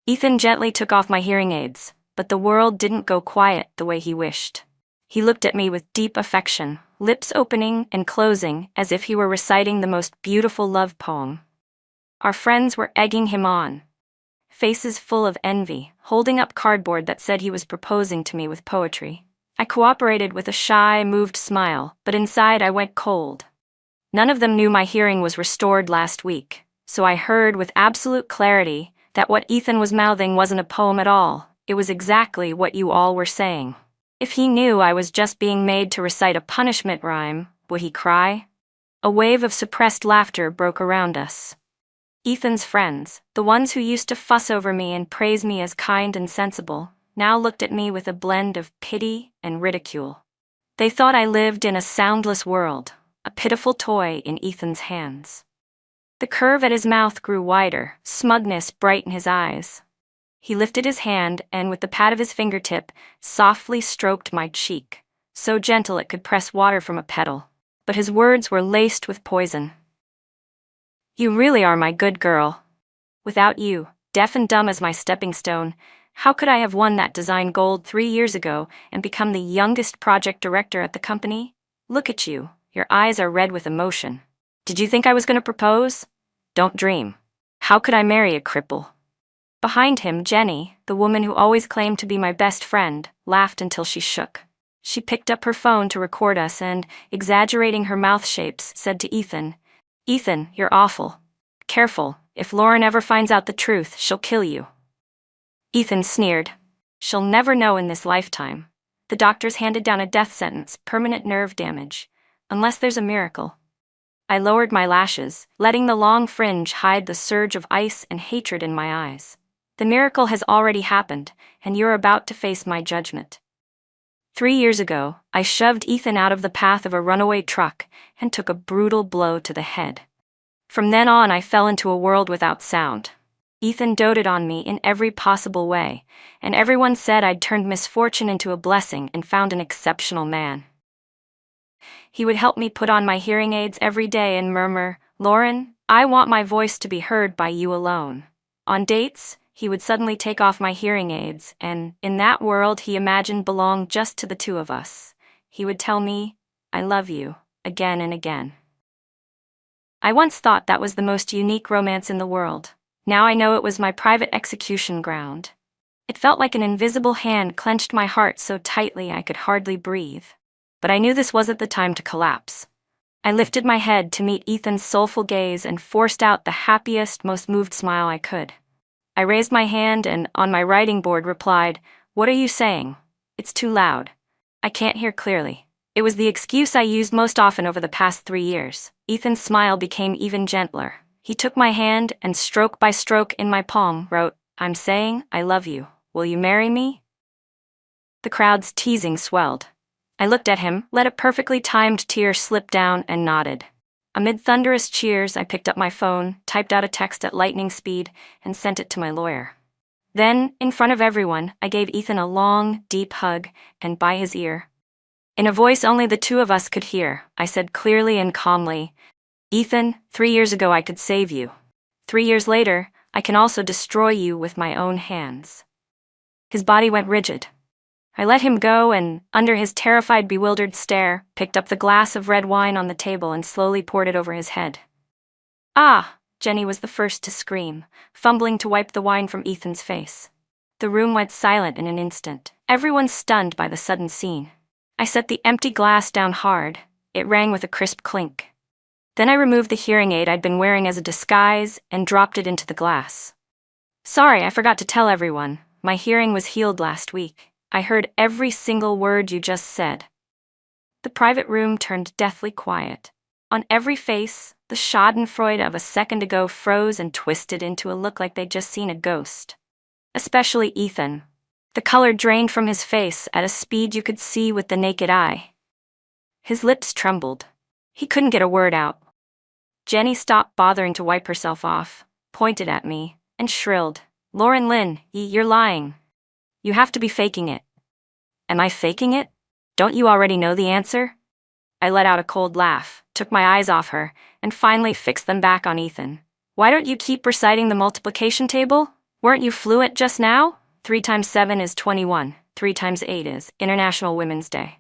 Ethan gently took off my hearing aids, but the world didn't go quiet the way he wished. He looked at me with deep affection, lips opening and closing as if he were reciting the most beautiful love poem. Our friends were egging him on, faces full of envy, holding up cardboard that said he was proposing to me with poetry. I cooperated with a shy, moved smile, but inside I went cold. None of them knew my hearing was restored last week, so I heard with absolute clarity that what Ethan was mouthing wasn't a poem at all. It was exactly what you all were saying. If he knew I was just being made to recite a punishment rhyme, would he cry? A wave of suppressed laughter broke around us. Ethan's friends, the ones who used to fuss over me and praise me as kind and sensible, now looked at me with a blend of pity and ridicule. They thought I lived in a soundless world, a pitiful toy in Ethan's hands. The curve at his mouth grew wider, smugness bright in his eyes. He lifted his hand and, with the pat of his fingertip, softly stroked my cheek, so gentle it could press water from a petal. But his words were laced with poison. You really are my good girl. Without you, deaf and dumb as my stepping stone, how could I have won that design gold 3 years ago and become the youngest project director at the company? Look at you, your eyes are red with emotion. Did you think I was going to propose? Don't dream. How could I marry a cripple? Behind him, Jenny, the woman who always claimed to be my best friend, laughed until she shook. She picked up her phone to record us and, exaggerating her mouth shapes, said to Ethan, "Ethan, you're awful. Careful, if Lauren ever finds out the truth, she'll kill you." Ethan sneered. She'll never know in this lifetime. The doctors handed down a death sentence, permanent nerve damage, unless there's a miracle. I lowered my lashes, letting the long fringe hide the surge of ice and hatred in my eyes. The miracle has already happened, and you're about to face my judgment. 3 years ago, I shoved Ethan out of the path of a runaway truck and took a brutal blow to the head. From then on, I fell into a world without sound. Ethan doted on me in every possible way, and everyone said I'd turned misfortune into a blessing and found an exceptional man. He would help me put on my hearing aids every day and murmur, "Lauren, I want my voice to be heard by you alone." On dates, he would suddenly take off my hearing aids, and, in that world he imagined belonged just to the two of us, he would tell me, "I love you," again and again. I once thought that was the most unique romance in the world. Now I know it was my private execution ground. It felt like an invisible hand clenched my heart so tightly I could hardly breathe. But I knew this wasn't the time to collapse. I lifted my head to meet Ethan's soulful gaze and forced out the happiest, most moved smile I could. I raised my hand and, on my writing board, replied, "What are you saying? It's too loud. I can't hear clearly." It was the excuse I used most often over the past 3 years. Ethan's smile became even gentler. He took my hand and, stroke by stroke in my palm, wrote, "I'm saying I love you. Will you marry me?" The crowd's teasing swelled. I looked at him, let a perfectly timed tear slip down, and nodded. Amid thunderous cheers, I picked up my phone, typed out a text at lightning speed, and sent it to my lawyer. Then, in front of everyone, I gave Ethan a long, deep hug, and by his ear. In a voice only the two of us could hear, I said clearly and calmly, "Ethan, 3 years ago I could save you. 3 years later, I can also destroy you with my own hands." His body went rigid. I let him go and, under his terrified, bewildered stare, picked up the glass of red wine on the table and slowly poured it over his head. "Ah!" Jenny was the first to scream, fumbling to wipe the wine from Ethan's face. The room went silent in an instant, everyone stunned by the sudden scene. I set the empty glass down hard. It rang with a crisp clink. Then I removed the hearing aid I'd been wearing as a disguise and dropped it into the glass. "Sorry, I forgot to tell everyone. My hearing was healed last week. I heard every single word you just said." The private room turned deathly quiet. On every face, the schadenfreude of a second ago froze and twisted into a look like they'd just seen a ghost. Especially Ethan. The color drained from his face at a speed you could see with the naked eye. His lips trembled. He couldn't get a word out. Jenny stopped bothering to wipe herself off, pointed at me, and shrilled, "Lauren Lynn, you're lying. You have to be faking it." "Am I faking it? Don't you already know the answer?" I let out a cold laugh, took my eyes off her, and finally fixed them back on Ethan. "Why don't you keep reciting the multiplication table? Weren't you fluent just now? 3 times 7 is 21. 3 times 8 is International Women's Day.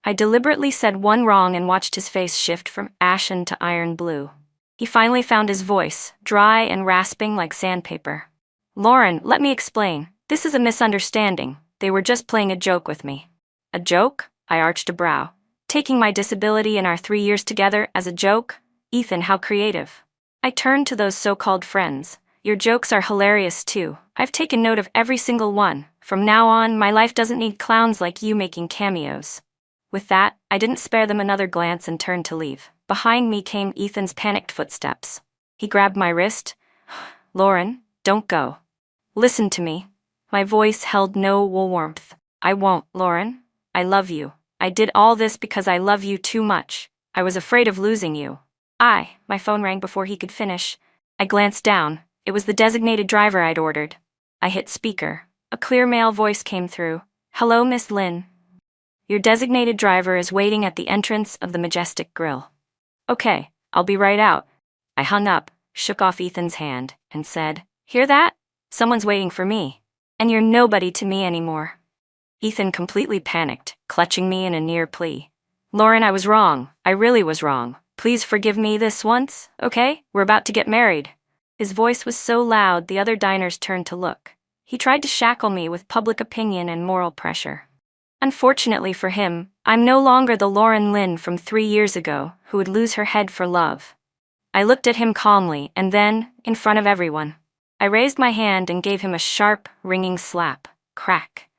I deliberately said one wrong and watched his face shift from ashen to iron blue. He finally found his voice, dry and rasping like sandpaper. Lauren, let me explain. This is a misunderstanding. They were just playing a joke with me. A joke? I arched a brow. Taking my disability and our 3 years together as a joke? Ethan, how creative. I turned to those so-called friends. Your jokes are hilarious too. I've taken note of every single one. From now on, my life doesn't need clowns like you making cameos. With that, I didn't spare them another glance and turned to leave. Behind me came Ethan's panicked footsteps. He grabbed my wrist. Lauren, don't go. Listen to me. My voice held no warmth. I won't, Lauren. I love you. I did all this because I love you too much. I was afraid of losing you. My phone rang before he could finish. I glanced down. It was the designated driver I'd ordered. I hit speaker. A clear male voice came through. Hello, Miss Lynn. Your designated driver is waiting at the entrance of the Majestic Grill. Okay, I'll be right out. I hung up, shook off Ethan's hand, and said, Hear that? Someone's waiting for me. And you're nobody to me anymore. Ethan completely panicked, clutching me in a near plea. Lauren, I was wrong. I really was wrong. Please forgive me this once, okay? We're about to get married. His voice was so loud the other diners turned to look. He tried to shackle me with public opinion and moral pressure. Unfortunately for him, I'm no longer the Lauren Lynn from 3 years ago who would lose her head for love. I looked at him calmly and then, in front of everyone, I raised my hand and gave him a sharp, ringing slap. Crack.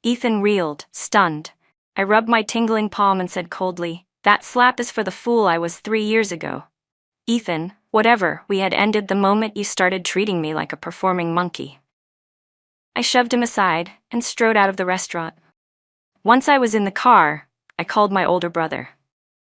Ethan reeled, stunned. I rubbed my tingling palm and said coldly, That slap is for the fool I was 3 years ago. Ethan, whatever, we had ended the moment you started treating me like a performing monkey. I shoved him aside and strode out of the restaurant. Once I was in the car, I called my older brother.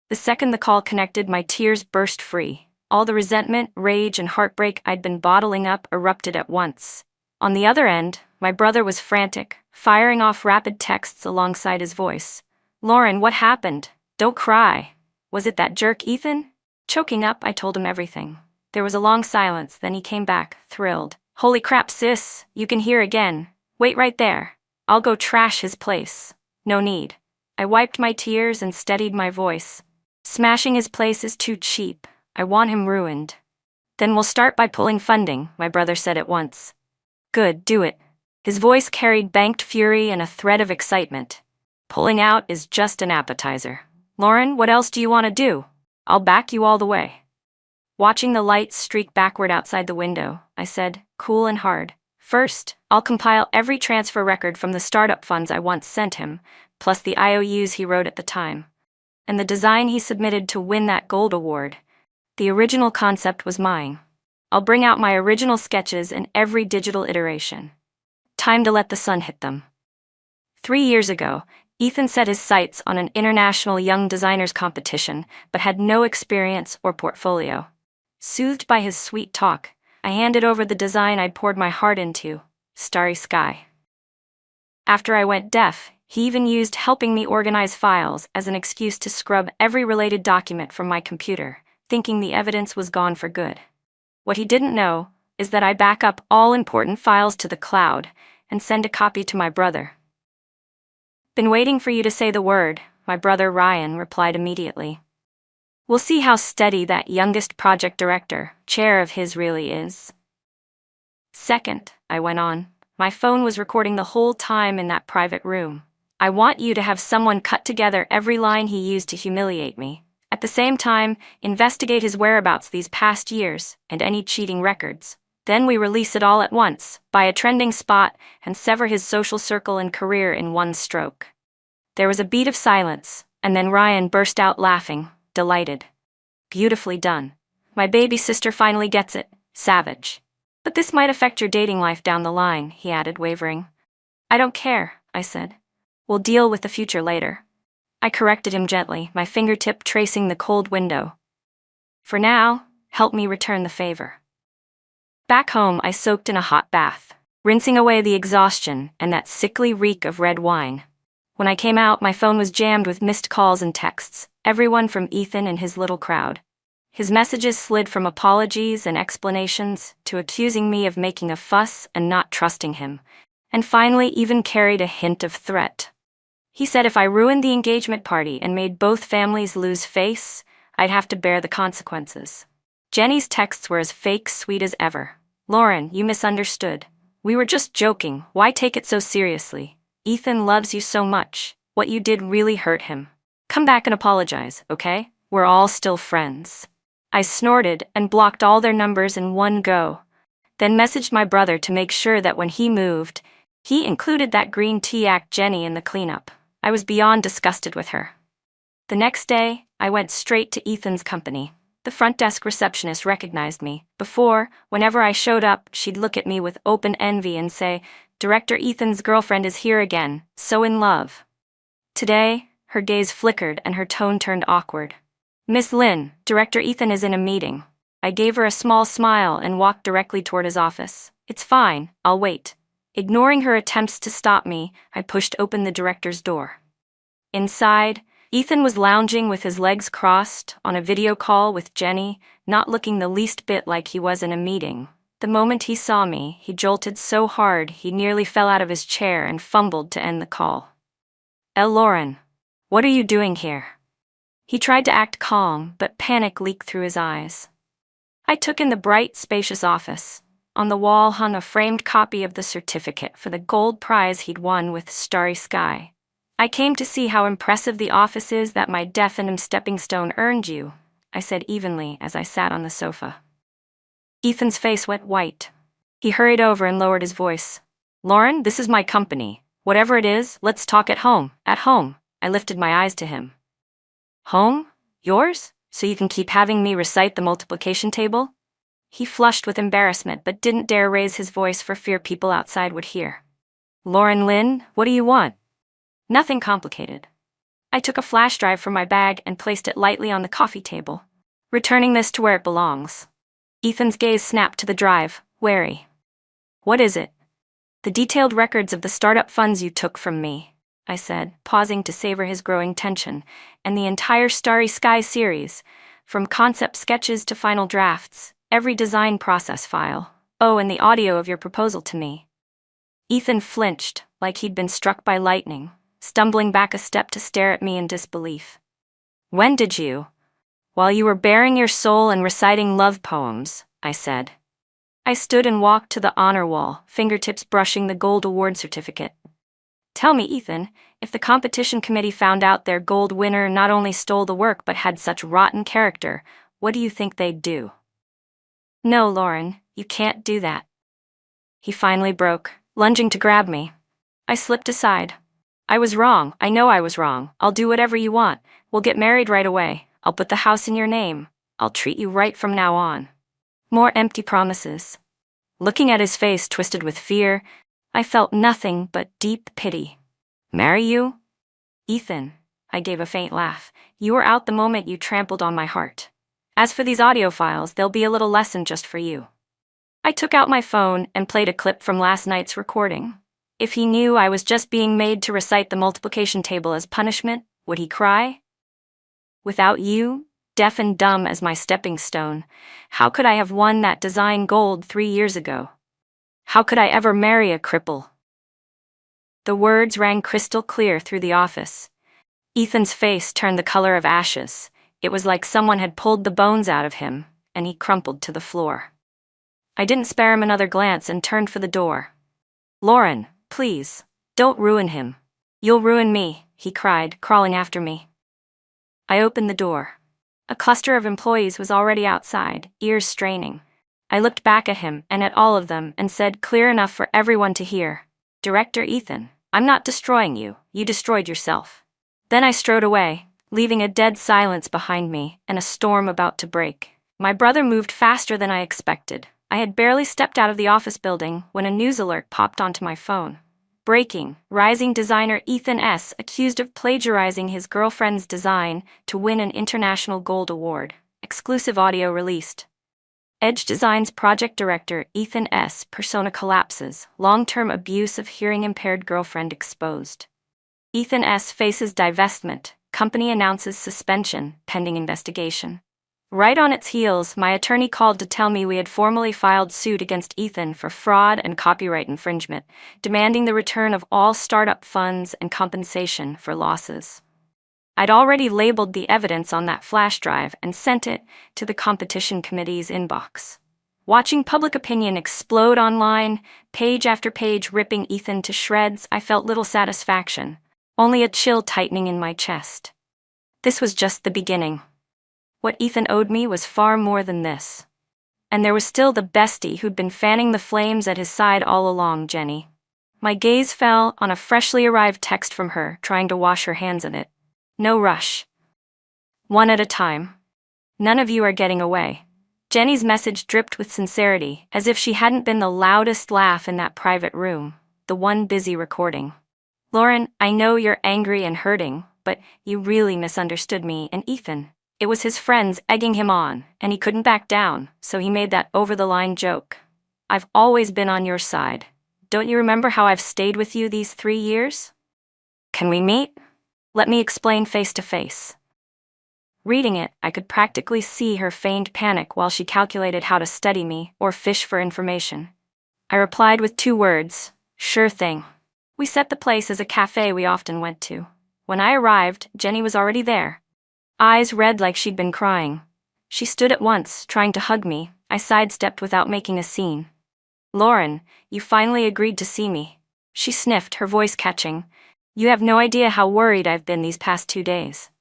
The second the call connected, my tears burst free. All the resentment, rage, and heartbreak I'd been bottling up erupted at once. On the other end, my brother was frantic, firing off rapid texts alongside his voice. Lauren, what happened? Don't cry. Was it that jerk Ethan? Choking up, I told him everything. There was a long silence, then he came back, thrilled. Holy crap, sis, you can hear again. Wait right there. I'll go trash his place. No need. I wiped my tears and steadied my voice. Smashing his place is too cheap. I want him ruined. Then we'll start by pulling funding, my brother said at once. Good, do it. His voice carried banked fury and a thread of excitement. Pulling out is just an appetizer. Lauren, what else do you want to do? I'll back you all the way. Watching the lights streak backward outside the window, I said, cool and hard. First, I'll compile every transfer record from the startup funds I once sent him, plus the IOUs he wrote at the time. And the design he submitted to win that gold award. The original concept was mine. I'll bring out my original sketches in every digital iteration. Time to let the sun hit them. 3 years ago, Ethan set his sights on an international young designers competition, but had no experience or portfolio. Soothed by his sweet talk, I handed over the design I'd poured my heart into, Starry Sky. After I went deaf, he even used helping me organize files as an excuse to scrub every related document from my computer, thinking the evidence was gone for good. What he didn't know is that I back up all important files to the cloud and send a copy to my brother. Been waiting for you to say the word, my brother Ryan replied immediately. We'll see how steady that youngest project director, chair of his really is. Second, I went on, my phone was recording the whole time in that private room. I want you to have someone cut together every line he used to humiliate me. At the same time, investigate his whereabouts these past years and any cheating records. Then we release it all at once, buy a trending spot, and sever his social circle and career in one stroke. There was a beat of silence, and then Ryan burst out laughing, delighted. Beautifully done. My baby sister finally gets it. Savage. But this might affect your dating life down the line, he added, wavering. I don't care, I said. We'll deal with the future later. I corrected him gently, my fingertip tracing the cold window. For now, help me return the favor. Back home, I soaked in a hot bath, rinsing away the exhaustion and that sickly reek of red wine. When I came out, my phone was jammed with missed calls and texts, everyone from Ethan and his little crowd. His messages slid from apologies and explanations to accusing me of making a fuss and not trusting him, and finally even carried a hint of threat. He said if I ruined the engagement party and made both families lose face, I'd have to bear the consequences. Jenny's texts were as fake sweet as ever. "Lauren, you misunderstood. We were just joking. Why take it so seriously? Ethan loves you so much. What you did really hurt him. Come back and apologize, okay? We're all still friends." I snorted and blocked all their numbers in one go, then messaged my brother to make sure that when he moved, he included that green tea act Jenny in the cleanup. I was beyond disgusted with her. The next day, I went straight to Ethan's company. The front desk receptionist recognized me. Before, whenever I showed up, she'd look at me with open envy and say, "Director Ethan's girlfriend is here again, so in love." Today, her gaze flickered and her tone turned awkward. "Miss Lynn, Director Ethan is in a meeting." I gave her a small smile and walked directly toward his office. "It's fine, I'll wait." Ignoring her attempts to stop me, I pushed open the director's door. Inside, Ethan was lounging with his legs crossed on a video call with Jenny, not looking the least bit like he was in a meeting. The moment he saw me, he jolted so hard he nearly fell out of his chair and fumbled to end the call. Lauren, what are you doing here?" He tried to act calm, but panic leaked through his eyes. I took in the bright, spacious office. On the wall hung a framed copy of the certificate for the gold prize he'd won with Starry Sky. "I came to see how impressive the office is that my deaf-and stepping stone earned you," I said evenly as I sat on the sofa. Ethan's face went white. He hurried over and lowered his voice. "Lauren, this is my company. Whatever it is, let's talk at home." "At home?" I lifted my eyes to him. "Home? Yours? So you can keep having me recite the multiplication table?" He flushed with embarrassment but didn't dare raise his voice for fear people outside would hear. "Lauren Lynn, what do you want?" "Nothing complicated." I took a flash drive from my bag and placed it lightly on the coffee table, returning this to where it belongs. Ethan's gaze snapped to the drive, wary. "What is it?" "The detailed records of the startup funds you took from me," I said, pausing to savor his growing tension, "and the entire Starry Sky series, from concept sketches to final drafts, every design process file. Oh, and the audio of your proposal to me." Ethan flinched, like he'd been struck by lightning, stumbling back a step to stare at me in disbelief. "When did you?" "While you were baring your soul and reciting love poems," I said. I stood and walked to the honor wall, fingertips brushing the gold award certificate. "Tell me, Ethan, if the competition committee found out their gold winner not only stole the work but had such rotten character, what do you think they'd do?" "No, Lauren, you can't do that." He finally broke, lunging to grab me. I slipped aside. "I was wrong. I know I was wrong. I'll do whatever you want. We'll get married right away. I'll put the house in your name. I'll treat you right from now on." More empty promises. Looking at his face twisted with fear, I felt nothing but deep pity. "Marry you?" "Ethan," I gave a faint laugh, "you were out the moment you trampled on my heart. As for these audio files, they'll be a little lesson just for you." I took out my phone and played a clip from last night's recording. If he knew I was just being made to recite the multiplication table as punishment, would he cry? "Without you, deaf and dumb as my stepping stone, how could I have won that design gold 3 years ago? How could I ever marry a cripple?" The words rang crystal clear through the office. Ethan's face turned the color of ashes. It was like someone had pulled the bones out of him, and he crumpled to the floor. I didn't spare him another glance and turned for the door. "Lauren, please, don't ruin him. You'll ruin me," he cried, crawling after me. I opened the door. A cluster of employees was already outside, ears straining. I looked back at him and at all of them and said clear enough for everyone to hear, "Director Ethan, I'm not destroying you. You destroyed yourself." Then I strode away, leaving a dead silence behind me and a storm about to break. My brother moved faster than I expected. I had barely stepped out of the office building when a news alert popped onto my phone. Breaking: rising designer Ethan S. accused of plagiarizing his girlfriend's design to win an international gold award. Exclusive audio released. Edge Design's project director Ethan S. persona collapses. Long-term abuse of hearing-impaired girlfriend exposed. Ethan S. faces divestment. Company announces suspension pending investigation. Right on its heels, my attorney called to tell me we had formally filed suit against Ethan for fraud and copyright infringement, demanding the return of all startup funds and compensation for losses. I'd already labeled the evidence on that flash drive and sent it to the competition committee's inbox. Watching public opinion explode online, page after page ripping Ethan to shreds, I felt little satisfaction, only a chill tightening in my chest. This was just the beginning. What Ethan owed me was far more than this. And there was still the bestie who'd been fanning the flames at his side all along, Jenny. My gaze fell on a freshly arrived text from her, trying to wash her hands of it. No rush. One at a time. None of you are getting away. Jenny's message dripped with sincerity, as if she hadn't been the loudest laugh in that private room, the one busy recording. Lauren, I know you're angry and hurting, but you really misunderstood me and Ethan. It was his friends egging him on, and he couldn't back down, so he made that over-the-line joke. I've always been on your side. Don't you remember how I've stayed with you these 3 years? Can we meet? Let me explain face to face. Reading it, I could practically see her feigned panic while she calculated how to study me or fish for information. I replied with 2 words, sure thing. We set the place as a cafe we often went to. When I arrived, Jenny was already there. Eyes red like she'd been crying. She stood at once, trying to hug me. I sidestepped without making a scene. Lauren, you finally agreed to see me. She sniffed, her voice catching. You have no idea how worried I've been these past 2 days.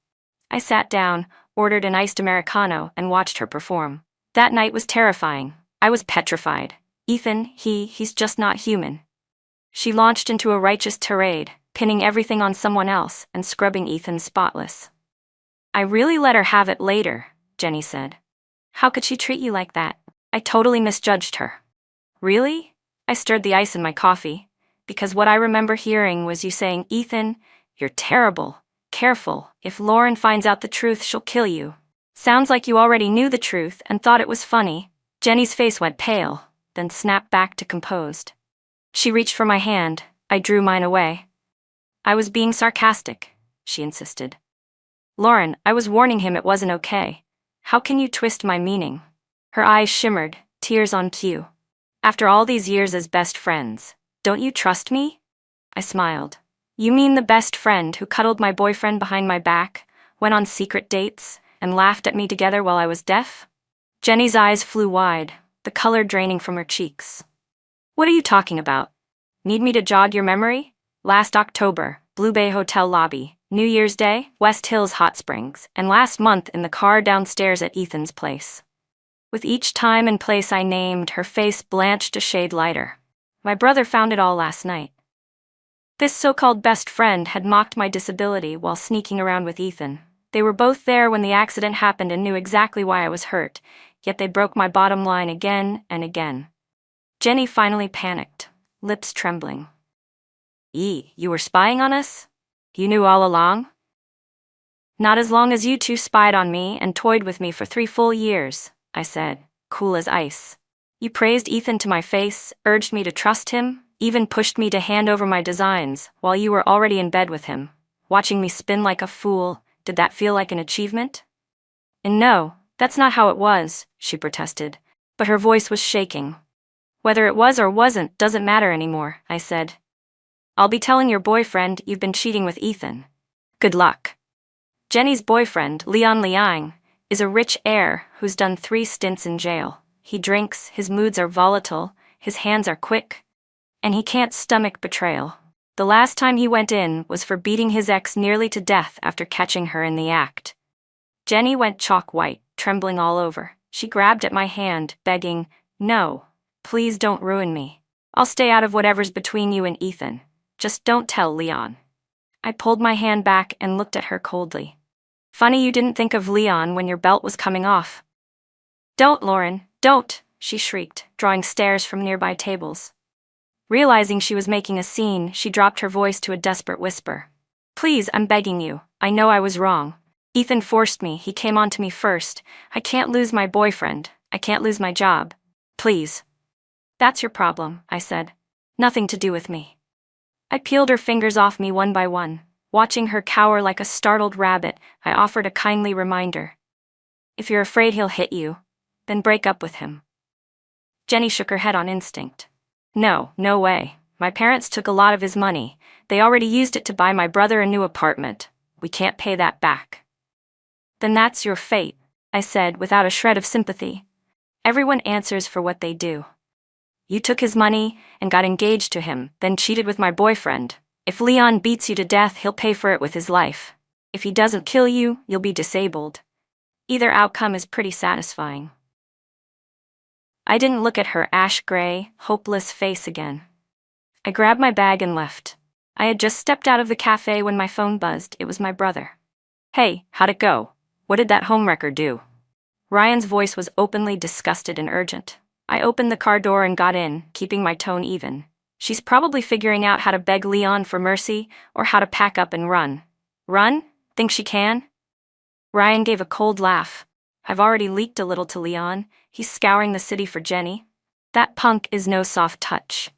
I sat down, ordered an iced Americano, and watched her perform. That night was terrifying. I was petrified. Ethan, he's just not human. She launched into a righteous tirade, pinning everything on someone else and scrubbing Ethan spotless. I really let her have it later, Jenny said. How could she treat you like that? I totally misjudged her. Really? I stirred the ice in my coffee, because what I remember hearing was you saying, Ethan, you're terrible. Careful, if Lauren finds out the truth, she'll kill you. Sounds like you already knew the truth and thought it was funny. Jenny's face went pale, then snapped back to composed. She reached for my hand. I drew mine away. I was being sarcastic, she insisted. Lauren, I was warning him it wasn't okay. How can you twist my meaning? Her eyes shimmered, tears on cue. After all these years as best friends, don't you trust me? I smiled. You mean the best friend who cuddled my boyfriend behind my back, went on secret dates, and laughed at me together while I was deaf? Jenny's eyes flew wide, the color draining from her cheeks. What are you talking about? Need me to jog your memory? Last October, Blue Bay Hotel lobby, New Year's Day, West Hills Hot Springs, and last month in the car downstairs at Ethan's place. With each time and place I named, her face blanched a shade lighter. My brother found it all last night. This so-called best friend had mocked my disability while sneaking around with Ethan. They were both there when the accident happened and knew exactly why I was hurt, yet they broke my bottom line again and again. Jenny finally panicked, lips trembling. You were spying on us? You knew all along? Not as long as you two spied on me and toyed with me for 3 full years, I said, cool as ice. You praised Ethan to my face, urged me to trust him, even pushed me to hand over my designs while you were already in bed with him. Watching me spin like a fool, did that feel like an achievement? And no, that's not how it was, she protested, but her voice was shaking. Whether it was or wasn't doesn't matter anymore, I said. I'll be telling your boyfriend you've been cheating with Ethan. Good luck. Jenny's boyfriend, Leon Liang, is a rich heir who's done 3 stints in jail. He drinks, his moods are volatile, his hands are quick, and he can't stomach betrayal. The last time he went in was for beating his ex nearly to death after catching her in the act. Jenny went chalk white, trembling all over. She grabbed at my hand, begging, no, please don't ruin me. I'll stay out of whatever's between you and Ethan. Just don't tell Leon. I pulled my hand back and looked at her coldly. Funny you didn't think of Leon when your belt was coming off. Don't, Lauren, don't, she shrieked, drawing stares from nearby tables. Realizing she was making a scene, she dropped her voice to a desperate whisper. Please, I'm begging you. I know I was wrong. Ethan forced me. He came on to me first. I can't lose my boyfriend. I can't lose my job. Please. That's your problem, I said. Nothing to do with me. I peeled her fingers off me one by one. Watching her cower like a startled rabbit, I offered a kindly reminder. If you're afraid he'll hit you, then break up with him. Jenny shook her head on instinct. No, no way. My parents took a lot of his money. They already used it to buy my brother a new apartment. We can't pay that back. Then that's your fate, I said without a shred of sympathy. Everyone answers for what they do. You took his money and got engaged to him, then cheated with my boyfriend. If Leon beats you to death, he'll pay for it with his life. If he doesn't kill you, you'll be disabled. Either outcome is pretty satisfying. I didn't look at her ash-gray, hopeless face again. I grabbed my bag and left. I had just stepped out of the cafe when my phone buzzed. It was my brother. Hey, how'd it go? What did that homewrecker do? Ryan's voice was openly disgusted and urgent. I opened the car door and got in, keeping my tone even. She's probably figuring out how to beg Leon for mercy or how to pack up and run. Run? Think she can? Ryan gave a cold laugh. I've already leaked a little to Leon. He's scouring the city for Jenny. That punk is no soft touch.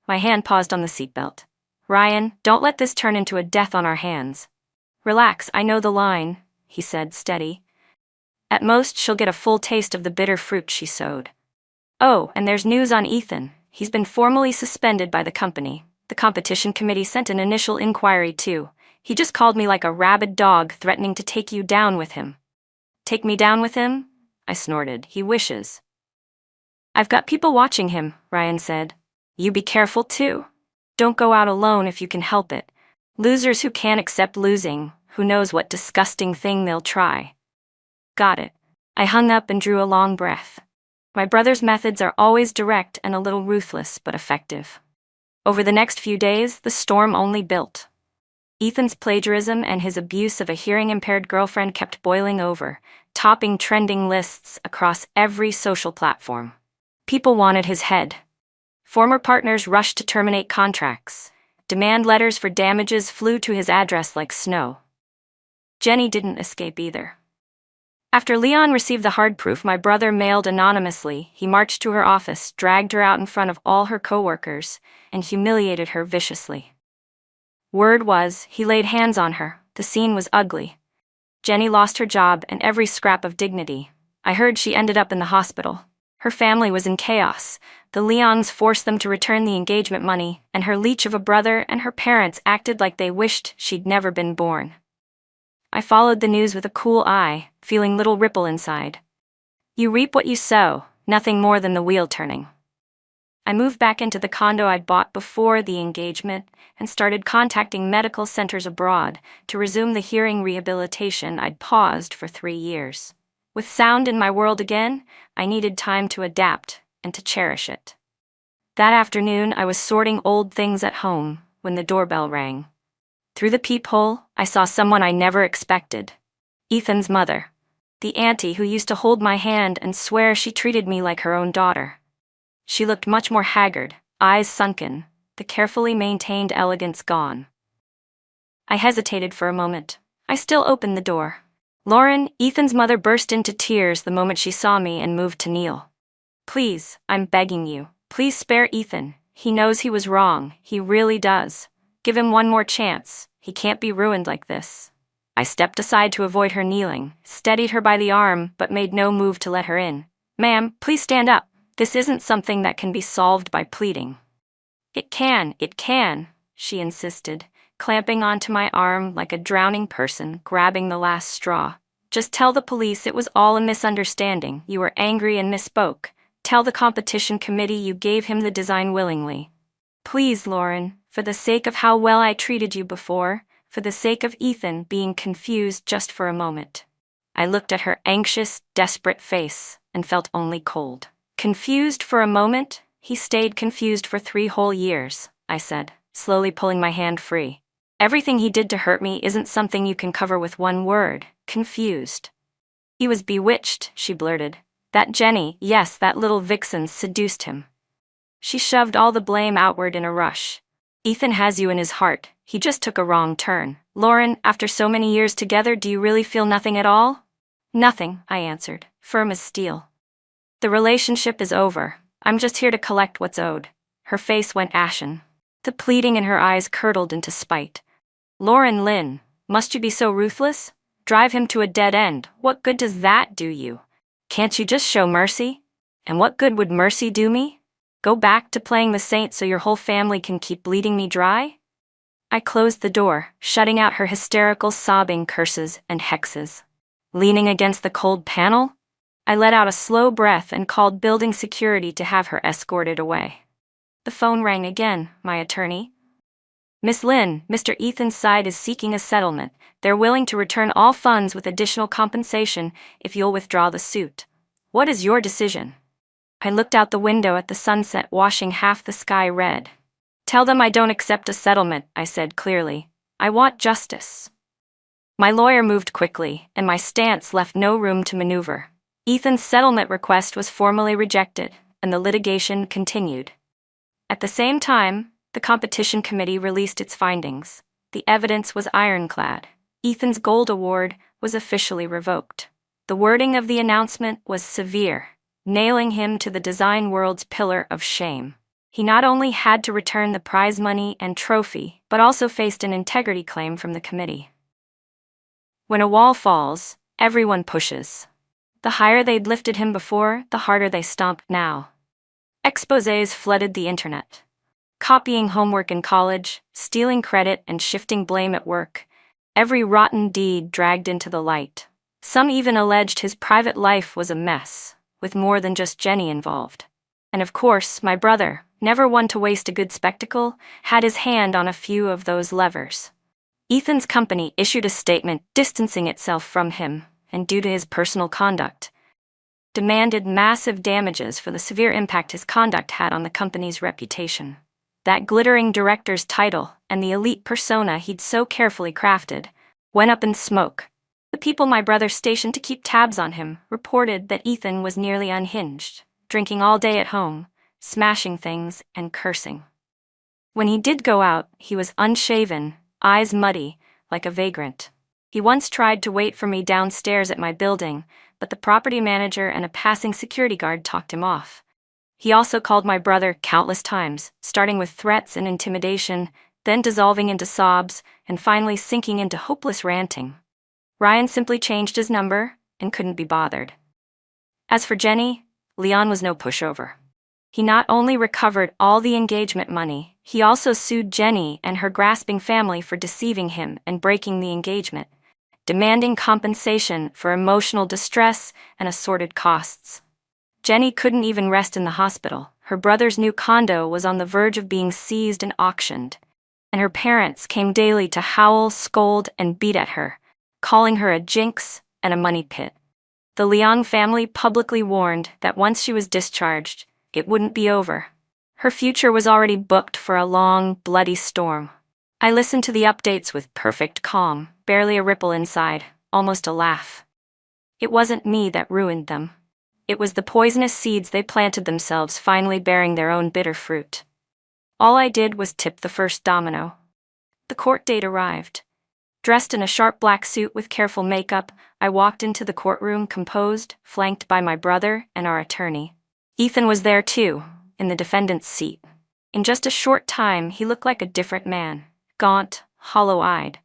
My hand paused on the seatbelt. Ryan, don't let this turn into a death on our hands. Relax, I know the line, he said, steady. At most, she'll get a full taste of the bitter fruit she sowed. Oh, and there's news on Ethan. He's been formally suspended by the company. The competition committee sent an initial inquiry too. He just called me like a rabid dog, threatening to take you down with him. Take me down with him? I snorted. He wishes. I've got people watching him, Ryan said. You be careful too. Don't go out alone if you can help it. Losers who can't accept losing, who knows what disgusting thing they'll try. Got it. I hung up and drew a long breath. My brother's methods are always direct and a little ruthless, but effective. Over the next few days, the storm only built. Ethan's plagiarism and his abuse of a hearing-impaired girlfriend kept boiling over, topping trending lists across every social platform. People wanted his head. Former partners rushed to terminate contracts. Demand letters for damages flew to his address like snow. Jenny didn't escape either. After Leon received the hard proof my brother mailed anonymously, he marched to her office, dragged her out in front of all her coworkers, and humiliated her viciously. Word was, he laid hands on her. The scene was ugly. Jenny lost her job and every scrap of dignity. I heard she ended up in the hospital. Her family was in chaos. The Leons forced them to return the engagement money, and her leech of a brother and her parents acted like they wished she'd never been born. I followed the news with a cool eye, feeling little ripple inside. You reap what you sow, nothing more than the wheel turning. I moved back into the condo I'd bought before the engagement and started contacting medical centers abroad to resume the hearing rehabilitation I'd paused for 3 years. With sound in my world again, I needed time to adapt and to cherish it. That afternoon, I was sorting old things at home when the doorbell rang. Through the peephole, I saw someone I never expected. Ethan's mother. The auntie who used to hold my hand and swear she treated me like her own daughter. She looked much more haggard, eyes sunken, the carefully maintained elegance gone. I hesitated for a moment. I still opened the door. Lauren, Ethan's mother, burst into tears the moment she saw me and moved to kneel. Please, I'm begging you, please spare Ethan. He knows he was wrong, he really does. Give him one more chance, he can't be ruined like this. I stepped aside to avoid her kneeling, steadied her by the arm, but made no move to let her in. Ma'am, please stand up. This isn't something that can be solved by pleading. It can, she insisted, clamping onto my arm like a drowning person grabbing the last straw. Just tell the police it was all a misunderstanding. You were angry and misspoke. Tell the competition committee you gave him the design willingly. Please, Lauren, for the sake of how well I treated you before, for the sake of Ethan being confused just for a moment. I looked at her anxious, desperate face and felt only cold. Confused for a moment? He stayed confused for 3 whole years, I said, slowly pulling my hand free. Everything he did to hurt me isn't something you can cover with one word. Confused. He was bewitched, she blurted. That Jenny, yes, that little vixen seduced him. She shoved all the blame outward in a rush. Ethan has you in his heart. He just took a wrong turn. Lauren, after so many years together, do you really feel nothing at all? Nothing, I answered, firm as steel. The relationship is over. I'm just here to collect what's owed. Her face went ashen. The pleading in her eyes curdled into spite. Lauren Lynn, must you be so ruthless? Drive him to a dead end. What good does that do you? Can't you just show mercy? And what good would mercy do me? Go back to playing the saint so your whole family can keep bleeding me dry? I closed the door, shutting out her hysterical sobbing curses and hexes. Leaning against the cold panel, I let out a slow breath and called building security to have her escorted away. The phone rang again, my attorney. Miss Lynn, Mr. Ethan's side is seeking a settlement. They're willing to return all funds with additional compensation if you'll withdraw the suit. What is your decision? I looked out the window at the sunset washing half the sky red. Tell them I don't accept a settlement, I said clearly. I want justice. My lawyer moved quickly, and my stance left no room to maneuver. Ethan's settlement request was formally rejected, and the litigation continued. At the same time, the competition committee released its findings. The evidence was ironclad. Ethan's gold award was officially revoked. The wording of the announcement was severe, nailing him to the design world's pillar of shame. He not only had to return the prize money and trophy, but also faced an integrity claim from the committee. When a wall falls, everyone pushes. The higher they'd lifted him before, the harder they stomped now. Exposés flooded the internet. Copying homework in college, stealing credit and shifting blame at work. Every rotten deed dragged into the light. Some even alleged his private life was a mess, with more than just Jenny involved. And of course, my brother, never one to waste a good spectacle, had his hand on a few of those levers. Ethan's company issued a statement distancing itself from him, and due to his personal conduct, demanded massive damages for the severe impact his conduct had on the company's reputation. That glittering director's title and the elite persona he'd so carefully crafted went up in smoke. The people my brother stationed to keep tabs on him reported that Ethan was nearly unhinged, drinking all day at home, smashing things, and cursing. When he did go out, he was unshaven, eyes muddy, like a vagrant. He once tried to wait for me downstairs at my building, but the property manager and a passing security guard talked him off. He also called my brother countless times, starting with threats and intimidation, then dissolving into sobs, and finally sinking into hopeless ranting. Ryan simply changed his number and couldn't be bothered. As for Jenny, Leon was no pushover. He not only recovered all the engagement money, he also sued Jenny and her grasping family for deceiving him and breaking the engagement, demanding compensation for emotional distress and assorted costs. Jenny couldn't even rest in the hospital. Her brother's new condo was on the verge of being seized and auctioned, and her parents came daily to howl, scold, and beat at her, calling her a jinx and a money pit. The Leon family publicly warned that once she was discharged, it wouldn't be over. Her future was already booked for a long, bloody storm. I listened to the updates with perfect calm, barely a ripple inside, almost a laugh. It wasn't me that ruined them. It was the poisonous seeds they planted themselves finally bearing their own bitter fruit. All I did was tip the first domino. The court date arrived. Dressed in a sharp black suit with careful makeup, I walked into the courtroom composed, flanked by my brother and our attorney. Ethan was there too, in the defendant's seat. In just a short time, he looked like a different man, gaunt, hollow-eyed.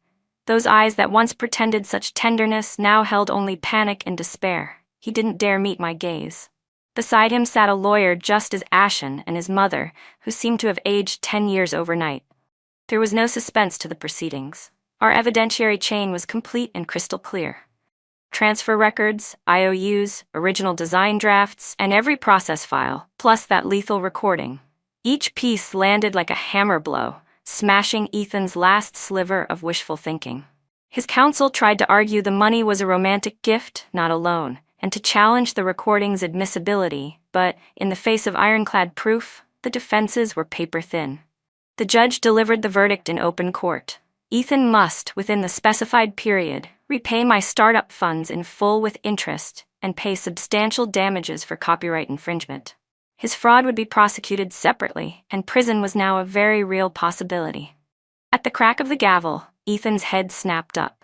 Those eyes that once pretended such tenderness now held only panic and despair. He didn't dare meet my gaze. Beside him sat a lawyer just as ashen and his mother, who seemed to have aged 10 years overnight. There was no suspense to the proceedings. Our evidentiary chain was complete and crystal clear. Transfer records, IOUs, original design drafts, and every process file, plus that lethal recording. Each piece landed like a hammer blow, smashing Ethan's last sliver of wishful thinking. His counsel tried to argue the money was a romantic gift, not a loan, and to challenge the recording's admissibility, but, in the face of ironclad proof, the defenses were paper-thin. The judge delivered the verdict in open court. Ethan must, within the specified period, repay my startup funds in full with interest and pay substantial damages for copyright infringement. His fraud would be prosecuted separately, and prison was now a very real possibility. At the crack of the gavel, Ethan's head snapped up.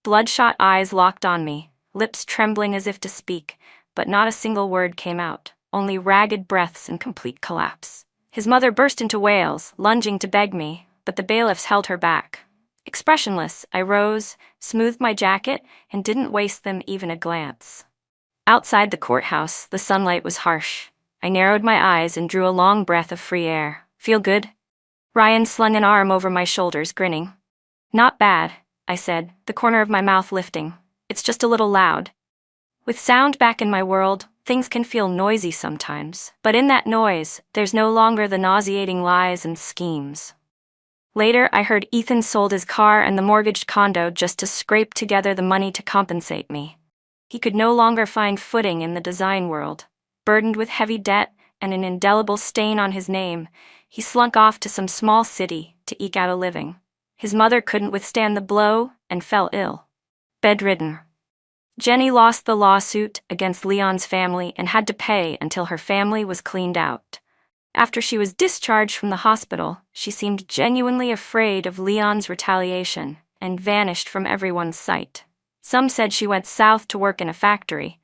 Bloodshot eyes locked on me, lips trembling as if to speak, but not a single word came out, only ragged breaths and complete collapse. His mother burst into wails, lunging to beg me, but the bailiffs held her back. Expressionless, I rose, smoothed my jacket, and didn't waste them even a glance. Outside the courthouse, the sunlight was harsh. I narrowed my eyes and drew a long breath of free air. Feel good? Ryan slung an arm over my shoulders, grinning. Not bad, I said, the corner of my mouth lifting. It's just a little loud. With sound back in my world, things can feel noisy sometimes. But in that noise, there's no longer the nauseating lies and schemes. Later, I heard Ethan sold his car and the mortgaged condo just to scrape together the money to compensate me. He could no longer find footing in the design world. Burdened with heavy debt and an indelible stain on his name, he slunk off to some small city to eke out a living. His mother couldn't withstand the blow and fell ill. Bedridden. Jenny lost the lawsuit against Leon's family and had to pay until her family was cleaned out. After she was discharged from the hospital, she seemed genuinely afraid of Leon's retaliation and vanished from everyone's sight. Some said she went south to work in a factory.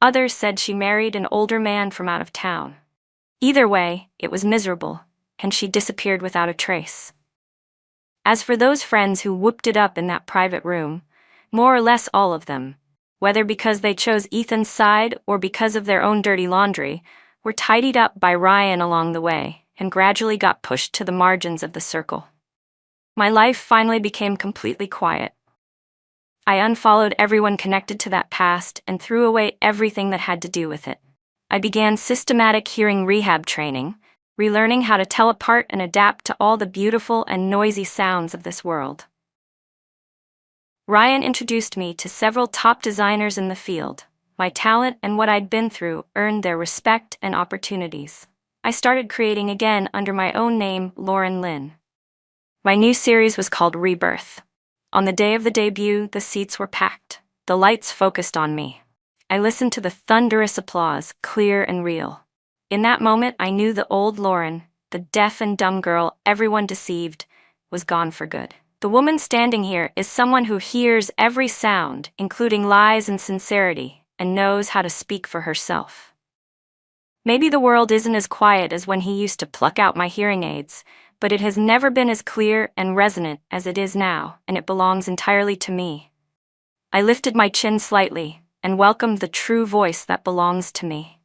Others said she married an older man from out of town. Either way, it was miserable, and she disappeared without a trace. As for those friends who whooped it up in that private room, more or less all of them, whether because they chose Ethan's side or because of their own dirty laundry, were tidied up by Ryan along the way and gradually got pushed to the margins of the circle. My life finally became completely quiet. I unfollowed everyone connected to that past and threw away everything that had to do with it. I began systematic hearing rehab training, relearning how to tell apart and adapt to all the beautiful and noisy sounds of this world. Ryan introduced me to several top designers in the field. My talent and what I'd been through earned their respect and opportunities. I started creating again under my own name, Lauren Lynn. My new series was called Rebirth. On the day of the debut, the seats were packed. The lights focused on me. I listened to the thunderous applause, clear and real. In that moment, I knew the old Lauren, the deaf and dumb girl everyone deceived, was gone for good. The woman standing here is someone who hears every sound, including lies and sincerity, and knows how to speak for herself. Maybe the world isn't as quiet as when he used to pluck out my hearing aids, but it has never been as clear and resonant as it is now, and it belongs entirely to me. I lifted my chin slightly and welcomed the true voice that belongs to me.